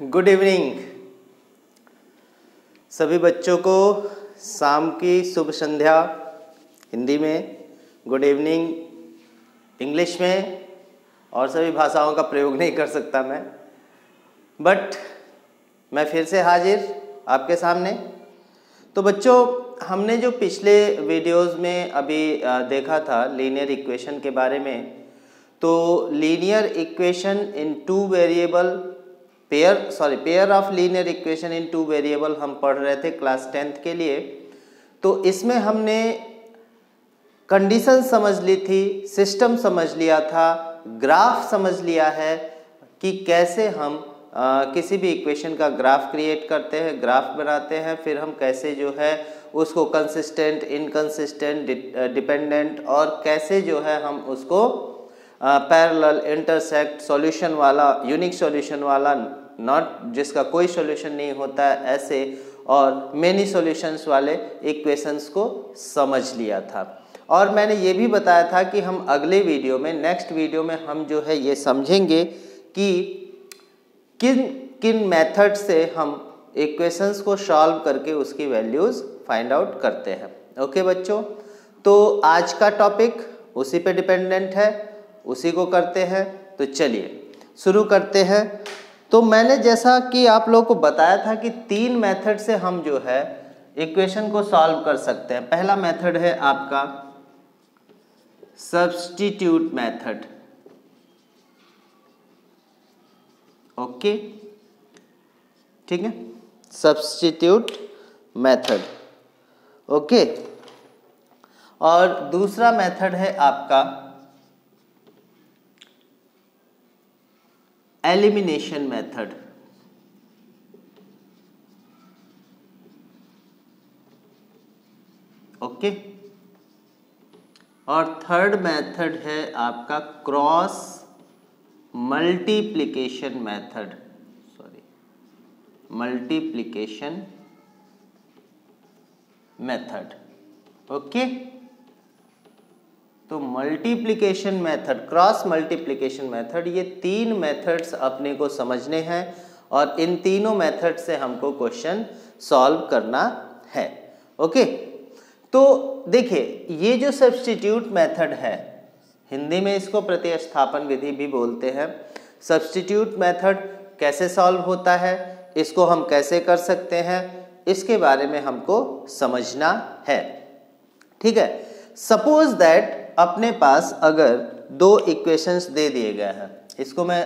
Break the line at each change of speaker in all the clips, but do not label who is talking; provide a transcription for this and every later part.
Good evening सभी बच्चों को। शाम की शुभ संध्या हिंदी में, गुड इवनिंग इंग्लिश में, और सभी भाषाओं का प्रयोग नहीं कर सकता मैं, बट मैं फिर से हाजिर आपके सामने। तो बच्चों, हमने जो पिछले वीडियोस में अभी देखा था लीनियर इक्वेशन के बारे में, तो linear equation in two variable pair of linear equation in two variable हम पढ़ रहे थे क्लास 10th के लिए। तो इसमें हमने कंडीशन समझ ली थी, सिस्टम समझ लिया था, ग्राफ समझ लिया है कि कैसे हम किसी भी इक्वेशन का ग्राफ क्रिएट करते हैं, ग्राफ बनाते हैं, फिर हम कैसे जो है उसको कंसिस्टेंट, इनकंसिस्टेंट, डिपेंडेंट और कैसे जो है हम उसको पैरेलल, इंटरसेक्ट, सॉल्यूशन वाला, यूनिक सॉल्यूशन वाला, नॉट जिसका कोई सॉल्यूशन नहीं होता है, ऐसे और मेनी सॉल्यूशंस वाले इक्वेशंस को समझ लिया था। और मैंने ये भी बताया था कि हम अगले वीडियो में, नेक्स्ट वीडियो में हम जो है ये समझेंगे कि किन किन मेथड से हम इक्वेशंस को सॉल्व करके उसकी वैल्यूज़ फाइंड आउट करते हैं। ओके बच्चों, तो आज का टॉपिक उसी पे डिपेंडेंट है, उसी को करते हैं। तो चलिए शुरू करते हैं। तो मैंने जैसा कि आप लोगों को बताया था कि तीन मेथड से हम जो है इक्वेशन को सॉल्व कर सकते हैं। पहला मेथड है आपका सब्स्टिट्यूट मेथड। ओके, ठीक है, सब्स्टिट्यूट मेथड। ओके, और दूसरा मेथड है आपका एलिमिनेशन मेथड। ओके, और थर्ड मेथड है आपका cross multiplication method, multiplication method. Okay, तो multiplication method, cross multiplication method, ये तीन मेथड्स अपने को समझने हैं और इन तीनों मेथड से हमको क्वेश्चन सॉल्व करना है। ओके, तो देखिए, ये जो सब्स्टिट्यूट मेथड है, हिंदी में इसको प्रतिस्थापन विधि भी बोलते हैं। सब्स्टिट्यूट मेथड कैसे सॉल्व होता है, इसको हम कैसे कर सकते हैं, इसके बारे में हमको समझना है। ठीक है, सपोज दैट अपने पास अगर दो इक्वेशंस दे दिए गए हैं, इसको मैं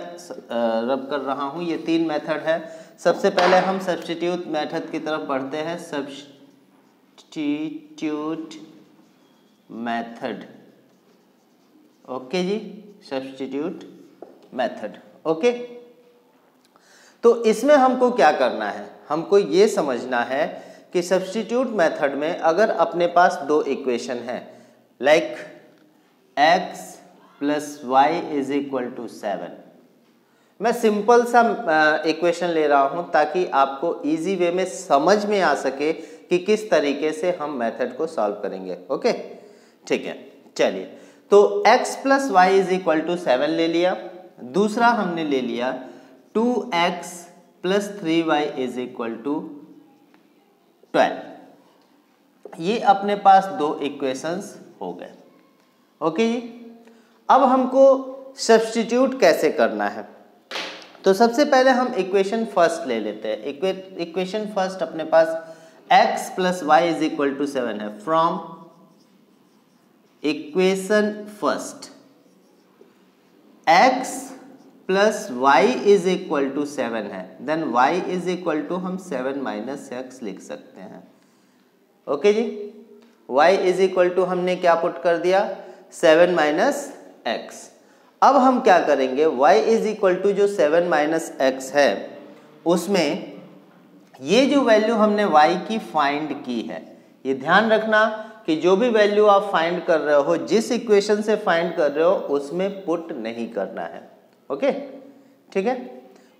रब कर रहा हूं, ये तीन मेथड है। सबसे पहले हम सब्स्टिट्यूट मेथड की तरफ बढ़ते हैं। सब्स्टिट्यूट मेथड, ओके जी, सब्स्टिट्यूट मेथड। ओके, तो इसमें हमको क्या करना है, हमको ये समझना है कि सब्स्टिट्यूट मेथड में अगर अपने पास दो इक्वेशन है, like x plus Y is equal to 7, मैं सिंपल सा इक्वेशन ले रहा हूं ताकि आपको इजी वे में समझ में आ सके कि किस तरीके से हम मेथड को सॉल्व करेंगे। ओके, ठीक है, चलिए, तो x plus Y is equal to 7 ले लिया। दूसरा हमने ले लिया 2x plus 3y is equal to 12। ये अपने पास दो इक्वेशंस हो गए। ओके जी, अब हमको सब्स्टिट्यूट कैसे करना है, तो सबसे पहले हम इक्वेशन फर्स्ट ले लेते हैं। इक्वेशन फर्स्ट अपने पास x plus Y is equal to 7 है। From equation first x plus Y is equal to 7 है, then y is equal to हम 7 माइनस x लिख सकते हैं। ओके जी, y इज इक्वल टू हमने क्या पुट कर दिया, 7 माइनस एक्स। अब हम क्या करेंगे, y इज इक्वल टू जो 7 माइनस एक्स है, उसमें ये जो वैल्यू हमने y की फाइंड की है, ये ध्यान रखना कि जो भी वैल्यू आप फाइंड कर रहे हो, जिस इक्वेशन से फाइंड कर रहे हो, उसमें पुट नहीं करना है। ओके, ठीक है,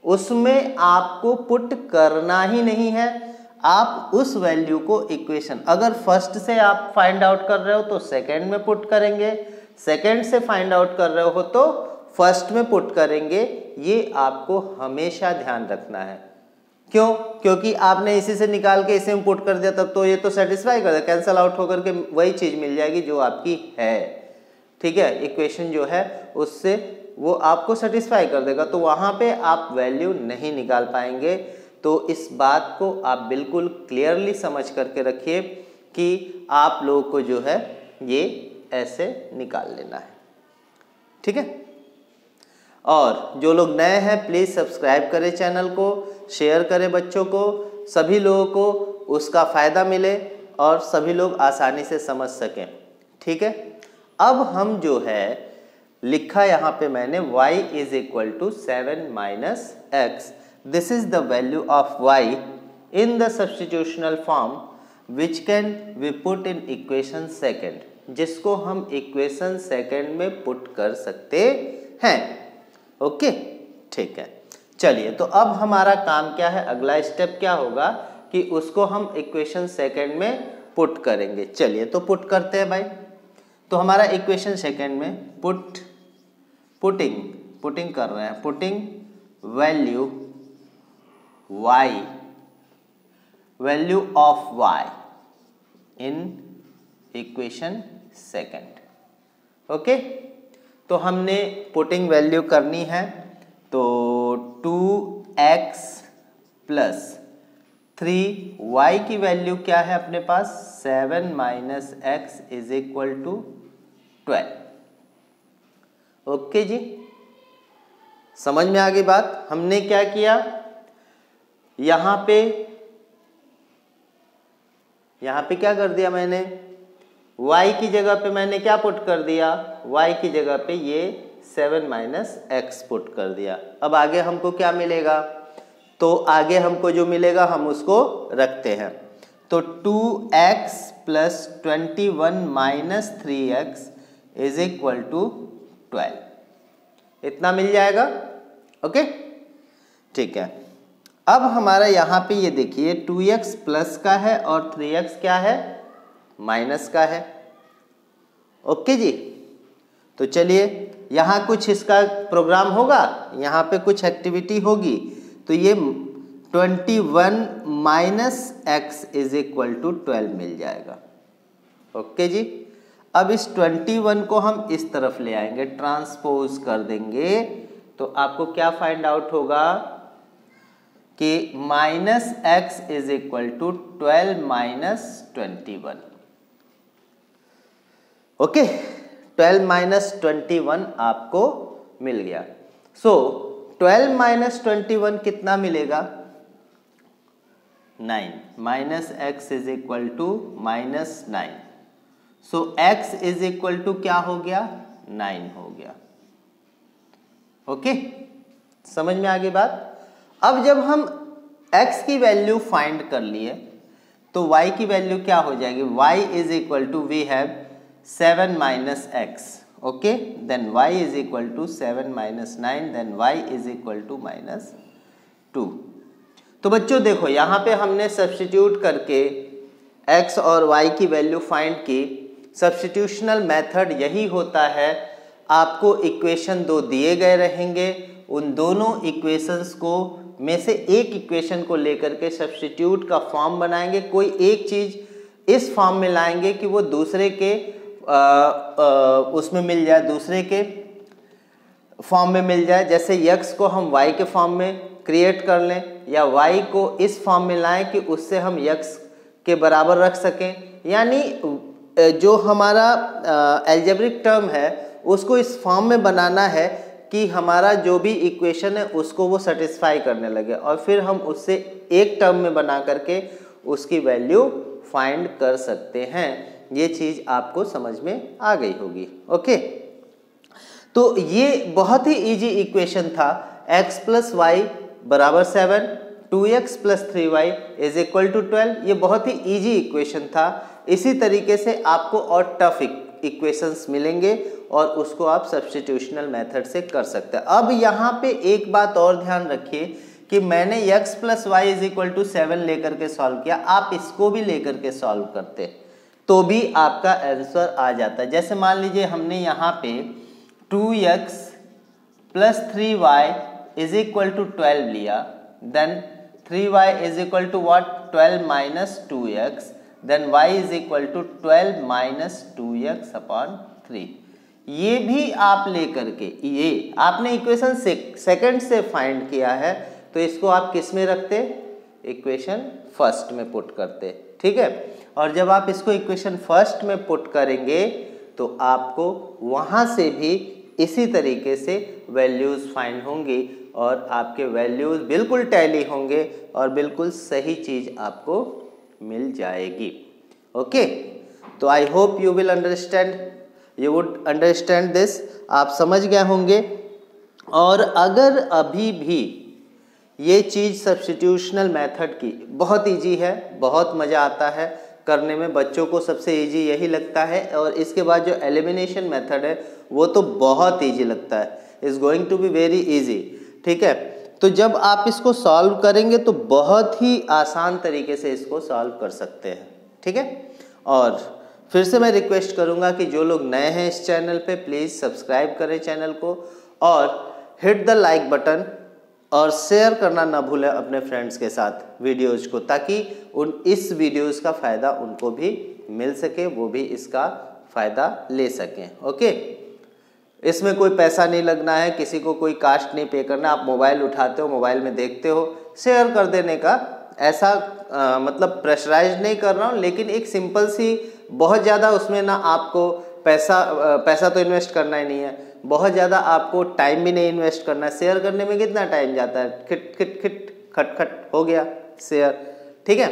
उसमें आपको पुट करना ही नहीं है। आप उस वैल्यू को इक्वेशन, अगर फर्स्ट से आप फाइंड आउट कर रहे हो तो सेकंड में पुट करेंगे, सेकंड से फाइंड आउट कर रहे हो तो फर्स्ट में पुट करेंगे, ये आपको हमेशा ध्यान रखना है। क्यों? क्योंकि आपने इसी से निकाल के इसे में पुट कर दिया तब तो ये तो सेटिस्फाई कर देगा, कैंसल आउट होकर के वही चीज़ मिल जाएगी जो आपकी है। ठीक है, इक्वेशन जो है उससे वो आपको सेटिस्फाई कर देगा, तो वहाँ पे आप वैल्यू नहीं निकाल पाएंगे। तो इस बात को आप बिल्कुल क्लियरली समझ करके रखिए कि आप लोगों को जो है ये ऐसे निकाल लेना है। ठीक है, और जो लोग नए हैं प्लीज़ सब्सक्राइब करें चैनल को, शेयर करें बच्चों को, सभी लोगों को उसका फ़ायदा मिले और सभी लोग आसानी से समझ सकें। ठीक है, अब हम जो है लिखा यहाँ पे मैंने y is equal to 7 minus x, this is the value of y in the substitutional form which can be put in equation second, जिसको हम इक्वेशन सेकेंड में पुट कर सकते हैं। ओके, ठीक है, चलिए तो अब हमारा काम क्या है, अगला स्टेप क्या होगा कि उसको हम इक्वेशन सेकेंड में पुट करेंगे। चलिए तो पुट करते हैं भाई। तो हमारा इक्वेशन सेकेंड में पुटिंग कर रहे हैं, putting value of y in equation second. Okay, तो हमने पुटिंग वैल्यू करनी है, तो 2x प्लस 3y की वैल्यू क्या है अपने पास, 7 minus x is equal to 12। Okay जी, समझ में आ गई बात। हमने क्या किया, यहाँ पे क्या कर दिया मैंने, y की जगह पे मैंने क्या पुट कर दिया, y की जगह पे ये 7 माइनस एक्स पुट कर दिया। अब आगे हमको क्या मिलेगा, तो आगे हमको जो मिलेगा हम उसको रखते हैं। तो 2x plus 21 minus 3x is equal to 12, इतना मिल जाएगा। ओके, ठीक है, अब हमारा यहाँ पे ये देखिए 2x प्लस का है और 3x क्या है, माइनस का है। ओके जी, तो चलिए यहाँ कुछ इसका प्रोग्राम होगा, यहाँ पे कुछ एक्टिविटी होगी, तो ये 21 minus x is equal to 12 मिल जाएगा। ओके जी, अब इस 21 को हम इस तरफ ले आएंगे, ट्रांसपोज कर देंगे, तो आपको क्या फाइंड आउट होगा कि minus x is equal to 12 minus 21। Okay, 12 minus 21 आपको मिल गया। सो 12 माइनस 21 कितना मिलेगा, 9, minus x is equal to minus 9। So x is equal to क्या हो गया, 9 हो गया। ओके, समझ में आ गई बात। अब जब हम x की वैल्यू फाइंड कर लिए तो y की वैल्यू क्या हो जाएगी, y is equal to we have 7 minus X. Okay, then y is equal to 7 minus 9, then y is equal to minus 2। तो बच्चों देखो यहाँ पे हमने सब्स्टिट्यूट करके x और y की वैल्यू फाइंड की। सब्स्टिट्यूशनल मेथड यही होता है, आपको इक्वेशन दो दिए गए रहेंगे, उन दोनों इक्वेशंस को में से एक इक्वेशन को लेकर के सब्स्टिट्यूट का फॉर्म बनाएंगे, कोई एक चीज़ इस फॉर्म में लाएंगे कि वो दूसरे के उसमें मिल जाए, दूसरे के फॉर्म में मिल जाए। जैसे x को हम y के फॉर्म में क्रिएट कर लें, या y को इस फॉर्म में लाएं कि उससे हम x के बराबर रख सकें, यानी जो हमारा एल्जेब्रिक टर्म है उसको इस फॉर्म में बनाना है कि हमारा जो भी इक्वेशन है उसको वो सेटिस्फाई करने लगे, और फिर हम उससे एक टर्म में बना करके उसकी वैल्यू फाइंड कर सकते हैं। ये चीज़ आपको समझ में आ गई होगी। ओके, तो ये बहुत ही इजी इक्वेशन था, x प्लस वाई बराबर 7, 2x plus 3y is equal to 12। ये बहुत ही इजी इक्वेशन था। इसी तरीके से आपको और टफ इक्वेशंस मिलेंगे और उसको आप सब्स्टिट्यूशनल मेथड से कर सकते हैं। अब यहाँ पे एक बात और ध्यान रखिए कि मैंने x plus Y is equal to 7 लेकर के सॉल्व किया, आप इसको भी लेकर के सॉल्व करते तो भी आपका आंसर आ जाता है। जैसे मान लीजिए हमने यहाँ पे 2x plus 3y is equal to 12 लिया, then 3y is equal to what 12 minus 2x, then y is equal to 12 minus 2x upon 3। ये भी आप लेकर के, ये आपने इक्वेशन सेकंड से फाइंड किया है, तो इसको आप किस में रखते, इक्वेशन फर्स्ट में पुट करते, ठीक है। और जब आप इसको इक्वेशन फर्स्ट में पुट करेंगे तो आपको वहाँ से भी इसी तरीके से वैल्यूज़ फाइंड होंगी और आपके वैल्यूज़ बिल्कुल टैली होंगे और बिल्कुल सही चीज़ आपको मिल जाएगी। ओके, तो I hope you will understand, you would understand this, आप समझ गए होंगे। और अगर अभी भी ये चीज़ सब्स्टिट्यूशनल मेथड की बहुत इजी है, बहुत मज़ा आता है करने में, बच्चों को सबसे इजी यही लगता है, और इसके बाद जो एलिमिनेशन मेथड है वो तो बहुत इजी लगता है, is going to be very easy, ठीक है। तो जब आप इसको सॉल्व करेंगे तो बहुत ही आसान तरीके से इसको सॉल्व कर सकते हैं, ठीक है। और फिर से मैं रिक्वेस्ट करूंगा कि जो लोग नए हैं इस चैनल पे प्लीज़ सब्सक्राइब करें चैनल को और हिट द लाइक बटन और शेयर करना ना भूलें अपने फ्रेंड्स के साथ वीडियोज़ को, ताकि इस वीडियोज़ का फ़ायदा उनको भी मिल सके, वो भी इसका फ़ायदा ले सकें। ओके, इसमें कोई पैसा नहीं लगना है, किसी को कोई कास्ट नहीं पे करना, आप मोबाइल उठाते हो, मोबाइल में देखते हो, शेयर कर देने का, ऐसा मतलब प्रेशराइज नहीं कर रहा हूँ, लेकिन एक सिंपल सी, बहुत ज़्यादा उसमें ना आपको पैसा तो इन्वेस्ट करना ही नहीं है, बहुत ज़्यादा आपको टाइम भी नहीं इन्वेस्ट करना है। शेयर करने में कितना टाइम जाता है, खिट खिट खिट खट खट हो गया शेयर, ठीक है।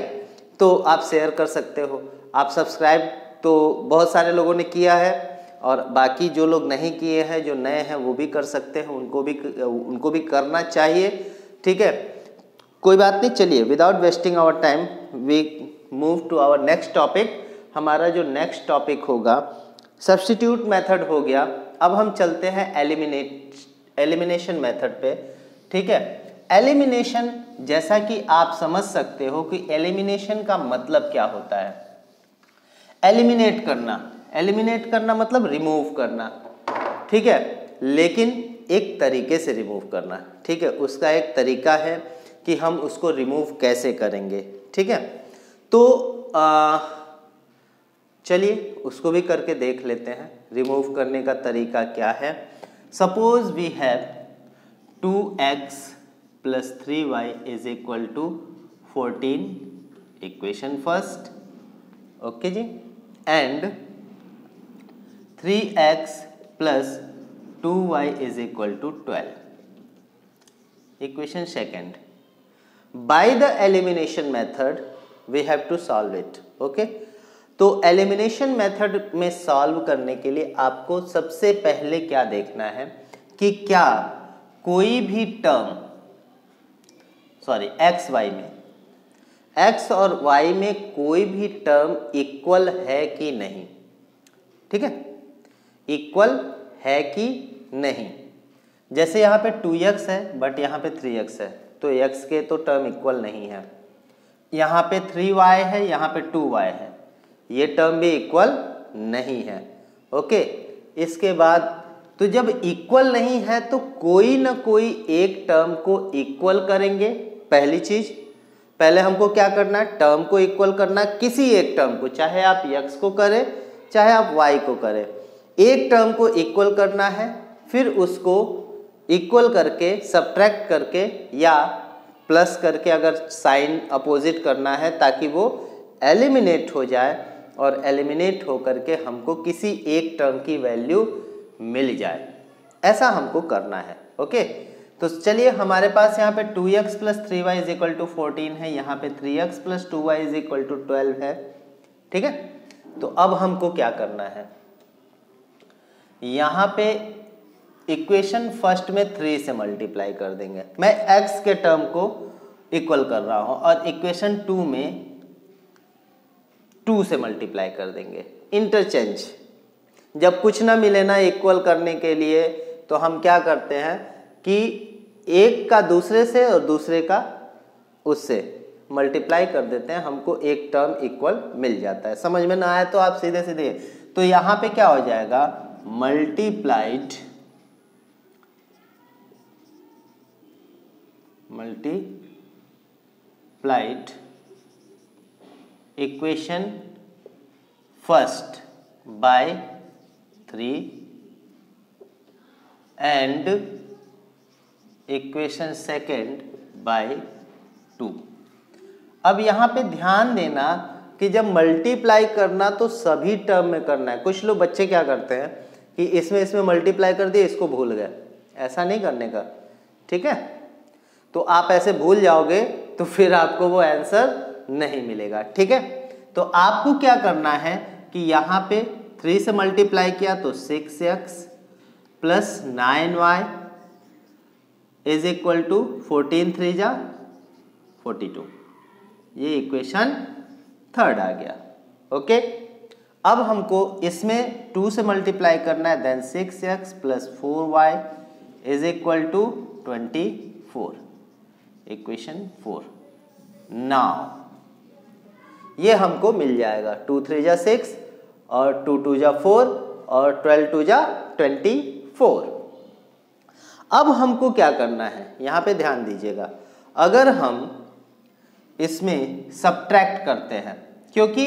तो आप शेयर कर सकते हो, आप सब्सक्राइब तो बहुत सारे लोगों ने किया है, और बाकी जो लोग नहीं किए हैं, जो नए हैं, वो भी कर सकते हैं, उनको भी करना चाहिए, ठीक है। कोई बात नहीं, चलिए without wasting our time we move to our next topic. हमारा जो नेक्स्ट टॉपिक होगा सब्स्टिट्यूट मेथड हो गया। अब हम चलते हैं एलिमिनेशन मेथड पे, ठीक है। एलिमिनेशन, जैसा कि आप समझ सकते हो कि एलिमिनेशन का मतलब क्या होता है। एलिमिनेट करना मतलब रिमूव करना, ठीक है, लेकिन एक तरीके से रिमूव करना, ठीक है। उसका एक तरीका है कि हम उसको रिमूव कैसे करेंगे, ठीक है। तो चलिए उसको भी करके देख लेते हैं, रिमूव करने का तरीका क्या है। Suppose we have 2x plus 3y is equal to 14, equation first, okay जी, and 3x plus 2y is equal to 12, equation second. By the elimination method we have to solve it, okay. तो elimination method में solve करने के लिए आपको सबसे पहले क्या देखना है कि क्या कोई भी टर्म, x और y में कोई भी टर्म इक्वल है कि नहीं, ठीक है, इक्वल है कि नहीं। जैसे यहाँ पे 2x है बट यहाँ पे 3x है, तो x के तो टर्म इक्वल नहीं है। यहाँ पे 3y है, यहाँ पे 2y है, ये टर्म भी इक्वल नहीं है, ओके। इसके बाद तो जब इक्वल नहीं है तो कोई ना कोई एक टर्म को इक्वल करेंगे। पहली चीज, पहले हमको क्या करना है, टर्म को इक्वल करना, किसी एक टर्म को, चाहे आप x को करें चाहे आप y को करें, एक टर्म को इक्वल करना है, फिर उसको इक्वल करके सब्ट्रैक्ट करके या प्लस करके अगर साइन अपोजिट करना है, ताकि वो एलिमिनेट हो जाए और एलिमिनेट हो करके हमको किसी एक टर्म की वैल्यू मिल जाए, ऐसा हमको करना है, ओके। तो चलिए हमारे पास यहाँ पे 2x plus 3y is equal to 14 है, यहाँ पे 3x plus 2y is equal to 12 है, ठीक है। तो अब हमको क्या करना है, यहाँ पे इक्वेशन फर्स्ट में 3 से मल्टीप्लाई कर देंगे। मैं x के टर्म को इक्वल कर रहा हूँ और इक्वेशन 2 में 2 से मल्टीप्लाई कर देंगे। इंटरचेंज, जब कुछ ना मिले ना इक्वल करने के लिए, तो हम क्या करते हैं कि एक का दूसरे से और दूसरे का उससे मल्टीप्लाई कर देते हैं, हमको एक टर्म इक्वल मिल जाता है। समझ में ना आए तो आप सीधे सीधे, तो यहाँ पे क्या हो जाएगा, multiplied multiplied equation first by 3 and equation second bye 2। अब यहाँ पे ध्यान देना कि जब मल्टीप्लाई करना तो सभी टर्म में करना है। कुछ लोग बच्चे क्या करते हैं कि इसमें मल्टीप्लाई कर दिए, इसको भूल गए। ऐसा नहीं करने का, ठीक है। तो आप ऐसे भूल जाओगे तो फिर आपको वो आंसर नहीं मिलेगा, ठीक है। तो आपको क्या करना है कि यहाँ पे 3 से मल्टीप्लाई किया तो 6x plus 9y is equal to 14 3 जा 42। ये इक्वेशन थर्ड आ गया, ओके। अब हमको इसमें 2 से मल्टीप्लाई करना है, then 6x plus 4y is equal to 24, equation 4। Now ये हमको मिल जाएगा 2 3 जा 6 और 2 2 जा 4 और 12 2 जा 24। अब हमको क्या करना है, यहाँ पे ध्यान दीजिएगा। अगर हम इसमें सब्ट्रैक्ट करते हैं, क्योंकि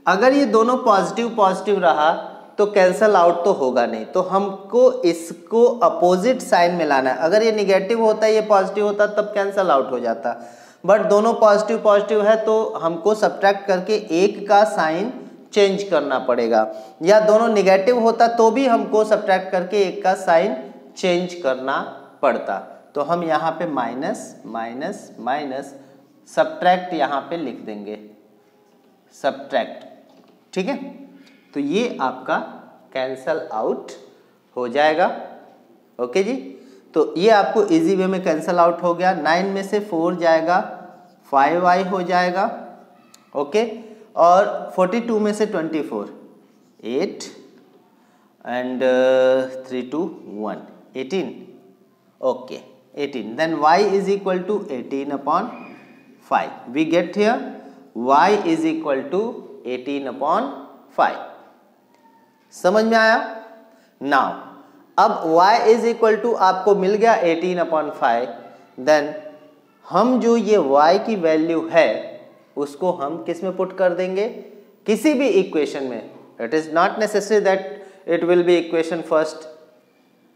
अगर ये दोनों पॉजिटिव पॉजिटिव रहा तो कैंसल आउट तो होगा नहीं, तो हमको इसको अपोजिट साइन में लाना है। अगर ये निगेटिव होता ये पॉजिटिव होता तब कैंसल आउट हो जाता, बट दोनों पॉजिटिव पॉजिटिव है तो हमको सब्ट्रैक्ट करके एक का साइन चेंज करना पड़ेगा, या दोनों निगेटिव होता तो भी हमको सब्ट्रैक्ट करके एक का साइन चेंज करना पड़ता। तो हम यहाँ पे माइनस माइनस माइनस सब्ट्रैक्ट यहाँ पे लिख देंगे, सब्ट्रैक्ट, ठीक है। तो ये आपका कैंसल आउट हो जाएगा, ओके जी। तो ये आपको इजी वे में कैंसल आउट हो गया। 9 में से 4 जाएगा, 5y हो जाएगा, ओके। और 42 में से 24 8 and 3 2 1 18, okay 18। Then y is equal to 18/5। We get here y is equal to 18/5। समझ में आया? नाउ अब y इज इक्वल टू आपको मिल गया 18/5। देन हम जो ये y की वैल्यू है उसको हम किस में पुट कर देंगे, किसी भी इक्वेशन में। It is not necessary that it will be equation first,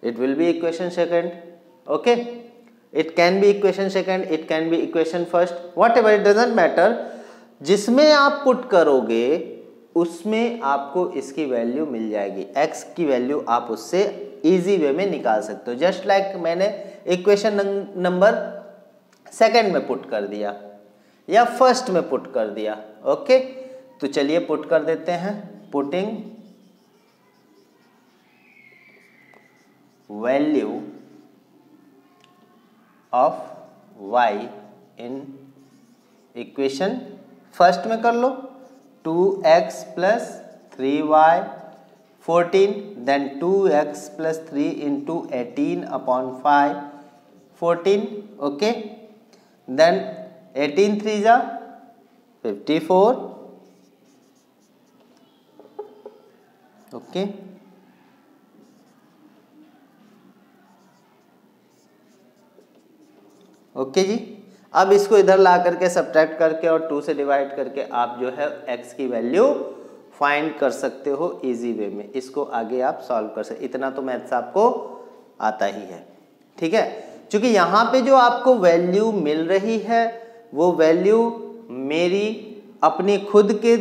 it will be equation second, okay, it can be equation second, it can be equation first, whatever, it doesn't matter। जिसमें आप put करोगे उसमें आपको इसकी value मिल जाएगी, x की value आप उससे इजी वे में निकाल सकते हो। जस्ट लाइक मैंने इक्वेशन नंबर सेकंड में पुट कर दिया या फर्स्ट में पुट कर दिया, ओके। तो चलिए पुट कर देते हैं। Putting value of y in equation first में कर लो, 2x plus 3y 14, then 2x plus 3 into 18/5 14, okay. देन 18 3 जा 54, ओके। ओके जी। अब इसको इधर ला करके सब्ट्रैक्ट करके और 2 से डिवाइड करके आप जो है x की वैल्यू फाइंड कर सकते हो इजी वे में। इसको आगे आप सॉल्व कर सकते, इतना तो मैथ्स आपको आता ही है, ठीक है। क्योंकि यहाँ पे जो आपको वैल्यू मिल रही है वो वैल्यू मेरी अपनी खुद के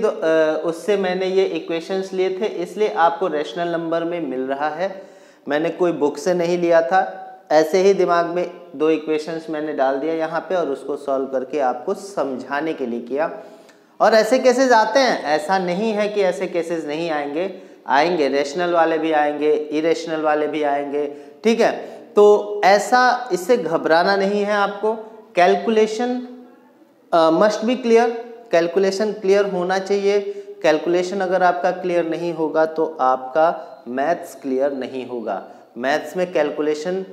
उससे मैंने ये इक्वेशंस लिए थे, इसलिए आपको रैशनल नंबर में मिल रहा है। मैंने कोई बुक से नहीं लिया था, ऐसे ही दिमाग में 2 इक्वेशंस मैंने डाल दिया यहाँ पे और उसको सॉल्व करके आपको समझाने के लिए किया। और ऐसे केसेस आते हैं, ऐसा नहीं है कि ऐसे केसेस नहीं आएंगे, आएंगे, रैशनल वाले भी आएंगे, इरेशनल वाले भी आएंगे, ठीक है। तो ऐसा, इससे घबराना नहीं है आपको। Calculation must be clear, calculation clear होना चाहिए। कैलकुलेशन अगर आपका क्लियर नहीं होगा तो आपका मैथ्स क्लियर नहीं होगा। मैथ्स में कैलकुलेशन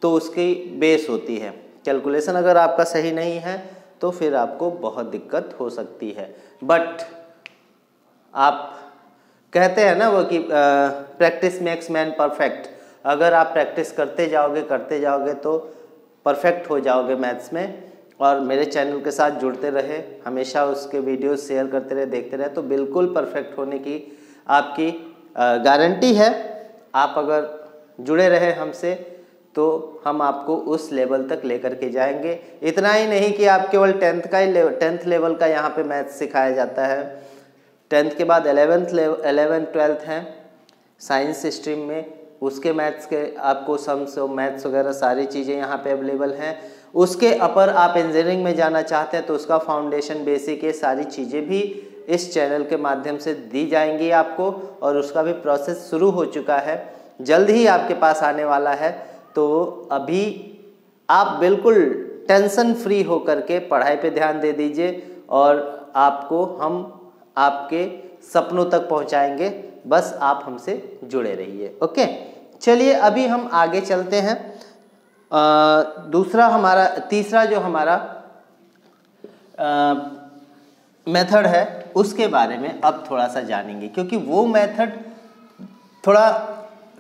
तो उसकी बेस होती है, कैलकुलेशन अगर आपका सही नहीं है तो फिर आपको बहुत दिक्कत हो सकती है। बट आप कहते हैं ना वो कि प्रैक्टिस मेक्स मैन परफेक्ट। अगर आप प्रैक्टिस करते जाओगे तो परफेक्ट हो जाओगे मैथ्स में। और मेरे चैनल के साथ जुड़ते रहे, हमेशा उसके वीडियो शेयर करते रहे, देखते रहे, तो बिल्कुल परफेक्ट होने की आपकी गारंटी है। आप अगर जुड़े रहे हमसे तो हम आपको उस लेवल तक लेकर के जाएंगे। इतना ही नहीं कि आप केवल 10th लेवल का यहाँ पे मैथ्स सिखाया जाता है। 10th के बाद 11th 12th हैं साइंस स्ट्रीम में, उसके मैथ्स के आपको सम्स मैथ्स वगैरह सारी चीज़ें यहाँ पे अवेलेबल हैं। उसके अपर आप इंजीनियरिंग में जाना चाहते हैं तो उसका फाउंडेशन, बेसिक, ये सारी चीज़ें भी इस चैनल के माध्यम से दी जाएंगी आपको, और उसका भी प्रोसेस शुरू हो चुका है, जल्द ही आपके पास आने वाला है। तो अभी आप बिल्कुल टेंशन फ्री होकर के पढ़ाई पे ध्यान दे दीजिए और आपको हम आपके सपनों तक पहुंचाएंगे, बस आप हमसे जुड़े रहिए। ओके, चलिए अभी हम आगे चलते हैं। तीसरा जो हमारा मेथड है उसके बारे में अब थोड़ा सा जानेंगे, क्योंकि वो मेथड थोड़ा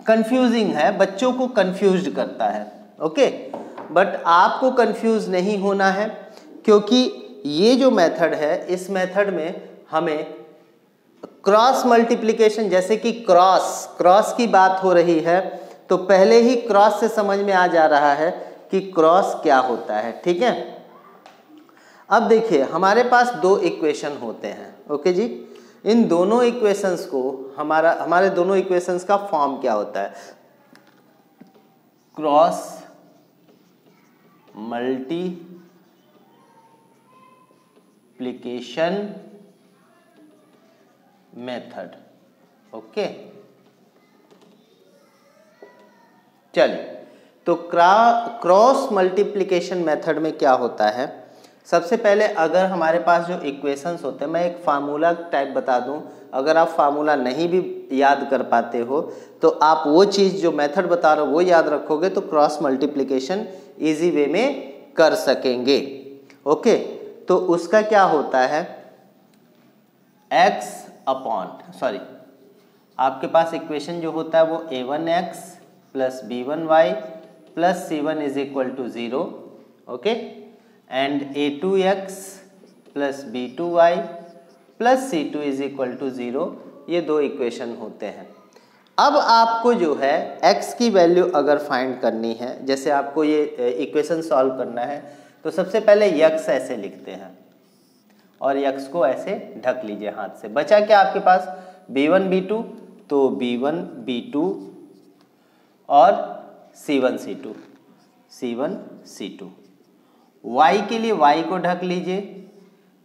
कंफ्यूजिंग है, बच्चों को कंफ्यूज्ड करता है। ओके, बट आपको कंफ्यूज नहीं होना है, क्योंकि ये जो मेथड है, इस मेथड में हमें क्रॉस मल्टीप्लिकेशन, जैसे कि क्रॉस की बात हो रही है, तो पहले ही क्रॉस से समझ में आ जा रहा है कि क्रॉस क्या होता है। ठीक है, अब देखिए हमारे पास दो इक्वेशन होते हैं। ओके जी, इन दोनों इक्वेशंस को हमारे दोनों इक्वेशंस का फॉर्म क्या होता है? Cross multiplication method. ओके, चलिए, तो क्रॉस मल्टीप्लिकेशन मेथड में क्या होता है? सबसे पहले अगर हमारे पास जो इक्वेशंस होते हैं, मैं एक फार्मूला टाइप बता दूं, अगर आप फार्मूला नहीं भी याद कर पाते हो तो आप वो चीज़ जो मेथड बता रहा हूँ वो याद रखोगे तो क्रॉस मल्टीप्लिकेशन इजी वे में कर सकेंगे। ओके, तो उसका क्या होता है? आपके पास इक्वेशन जो होता है वो a1x plus b1y plus c1 is equal to 0। Okay, and a2x plus b2y plus c2 is equal to 0, ये दो इक्वेशन होते हैं। अब आपको जो है x की वैल्यू अगर फाइंड करनी है, जैसे आपको ये इक्वेशन सॉल्व करना है, तो सबसे पहले x ऐसे लिखते हैं और x को ऐसे ढक लीजिए हाथ से। बचा क्या आपके पास? b1 b2, तो b1 b2 और c1 c2, c1 c2। y के लिए y को ढक लीजिए,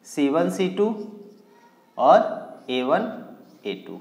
c1 c2 और a1 a2।